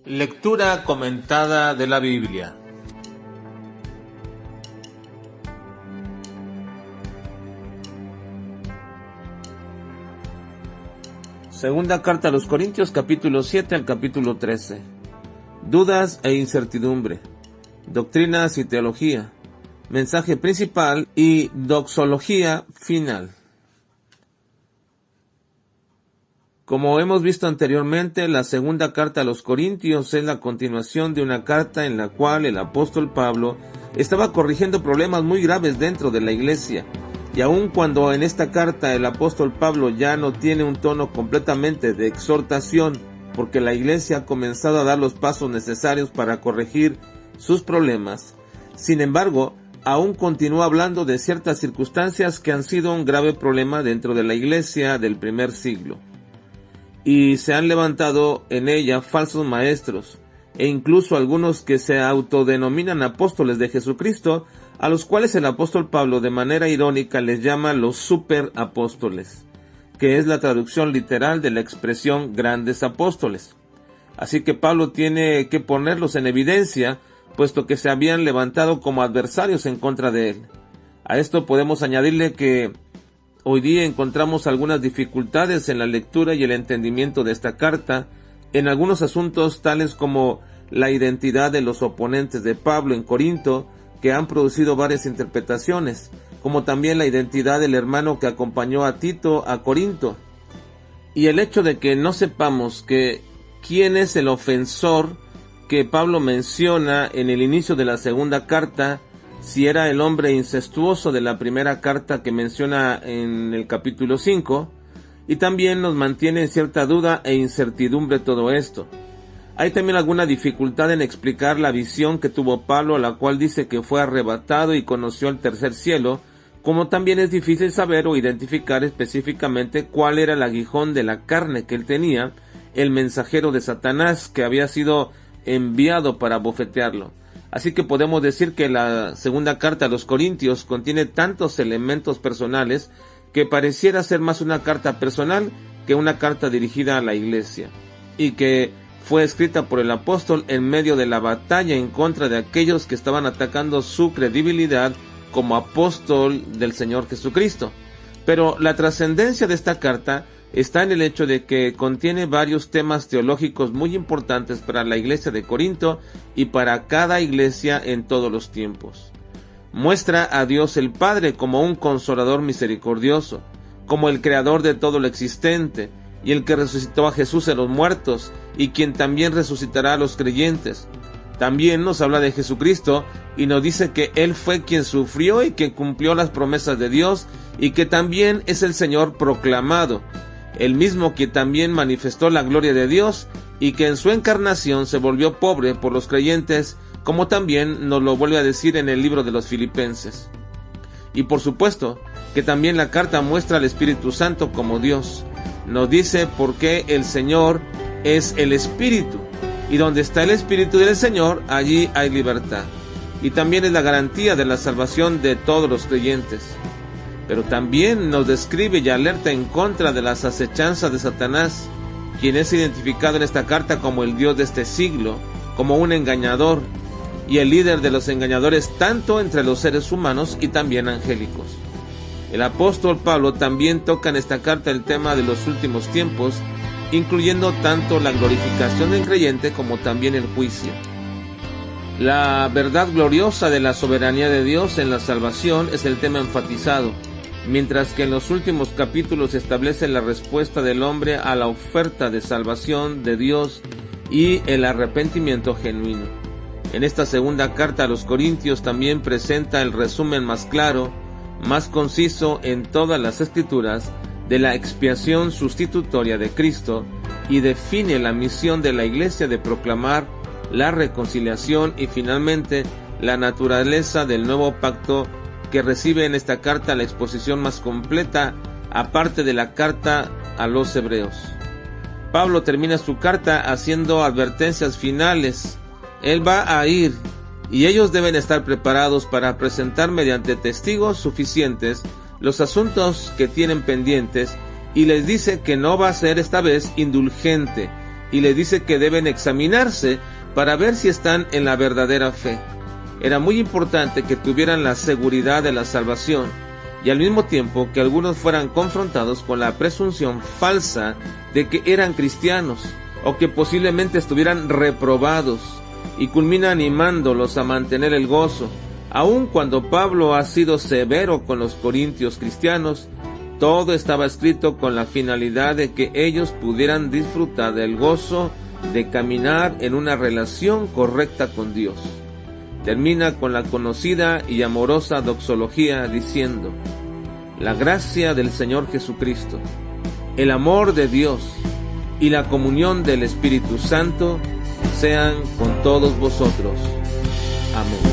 Lectura comentada de la Biblia. Segunda carta a los Corintios, capítulo 7 al capítulo 13. Dudas e incertidumbre. Doctrinas y teología. Mensaje principal y doxología final. Como hemos visto anteriormente, la segunda carta a los Corintios es la continuación de una carta en la cual el apóstol Pablo estaba corrigiendo problemas muy graves dentro de la iglesia. Y aun cuando en esta carta el apóstol Pablo ya no tiene un tono completamente de exhortación, porque la iglesia ha comenzado a dar los pasos necesarios para corregir sus problemas, sin embargo, aún continúa hablando de ciertas circunstancias que han sido un grave problema dentro de la iglesia del primer siglo. Y se han levantado en ella falsos maestros, e incluso algunos que se autodenominan apóstoles de Jesucristo, a los cuales el apóstol Pablo de manera irónica les llama los superapóstoles, que es la traducción literal de la expresión grandes apóstoles. Así que Pablo tiene que ponerlos en evidencia, puesto que se habían levantado como adversarios en contra de él. A esto podemos añadirle que hoy día encontramos algunas dificultades en la lectura y el entendimiento de esta carta, en algunos asuntos tales como la identidad de los oponentes de Pablo en Corinto, que han producido varias interpretaciones, como también la identidad del hermano que acompañó a Tito a Corinto, y el hecho de que no sepamos quién es el ofensor que Pablo menciona en el inicio de la segunda carta, si era el hombre incestuoso de la primera carta que menciona en el capítulo 5, y también nos mantiene en cierta duda e incertidumbre todo esto. Hay también alguna dificultad en explicar la visión que tuvo Pablo, la cual dice que fue arrebatado y conoció el tercer cielo, como también es difícil saber o identificar específicamente cuál era el aguijón de la carne que él tenía, el mensajero de Satanás que había sido enviado para bofetearlo. Así que podemos decir que la segunda carta a los Corintios contiene tantos elementos personales que pareciera ser más una carta personal que una carta dirigida a la iglesia, y que fue escrita por el apóstol en medio de la batalla en contra de aquellos que estaban atacando su credibilidad como apóstol del Señor Jesucristo. Pero la trascendencia de esta carta está en el hecho de que contiene varios temas teológicos muy importantes para la iglesia de Corinto y para cada iglesia en todos los tiempos. Muestra a Dios el Padre como un consolador misericordioso, como el creador de todo lo existente, y el que resucitó a Jesús de los muertos, y quien también resucitará a los creyentes. También nos habla de Jesucristo, y nos dice que Él fue quien sufrió y que cumplió las promesas de Dios, y que también es el Señor proclamado, el mismo que también manifestó la gloria de Dios, y que en su encarnación se volvió pobre por los creyentes, como también nos lo vuelve a decir en el libro de los Filipenses. Y por supuesto, que también la carta muestra al Espíritu Santo como Dios. Nos dice por qué el Señor es el Espíritu, y donde está el Espíritu del Señor, allí hay libertad. Y también es la garantía de la salvación de todos los creyentes. Pero también nos describe y alerta en contra de las acechanzas de Satanás, quien es identificado en esta carta como el Dios de este siglo, como un engañador, y el líder de los engañadores tanto entre los seres humanos y también angélicos. El apóstol Pablo también toca en esta carta el tema de los últimos tiempos, incluyendo tanto la glorificación del creyente como también el juicio. La verdad gloriosa de la soberanía de Dios en la salvación es el tema enfatizado, mientras que en los últimos capítulos establece la respuesta del hombre a la oferta de salvación de Dios y el arrepentimiento genuino. En esta segunda carta a los Corintios también presenta el resumen más claro, más conciso en todas las Escrituras de la expiación sustitutoria de Cristo, y define la misión de la Iglesia de proclamar la reconciliación y finalmente la naturaleza del nuevo pacto, que recibe en esta carta la exposición más completa, aparte de la carta a los Hebreos. Pablo termina su carta haciendo advertencias finales. Él va a ir, y ellos deben estar preparados para presentar mediante testigos suficientes los asuntos que tienen pendientes, y les dice que no va a ser esta vez indulgente, y les dice que deben examinarse para ver si están en la verdadera fe. Era muy importante que tuvieran la seguridad de la salvación y al mismo tiempo que algunos fueran confrontados con la presunción falsa de que eran cristianos o que posiblemente estuvieran reprobados, y culmina animándolos a mantener el gozo. Aun cuando Pablo ha sido severo con los corintios cristianos, todo estaba escrito con la finalidad de que ellos pudieran disfrutar del gozo de caminar en una relación correcta con Dios. Termina con la conocida y amorosa doxología diciendo: la gracia del Señor Jesucristo, el amor de Dios y la comunión del Espíritu Santo sean con todos vosotros. Amén.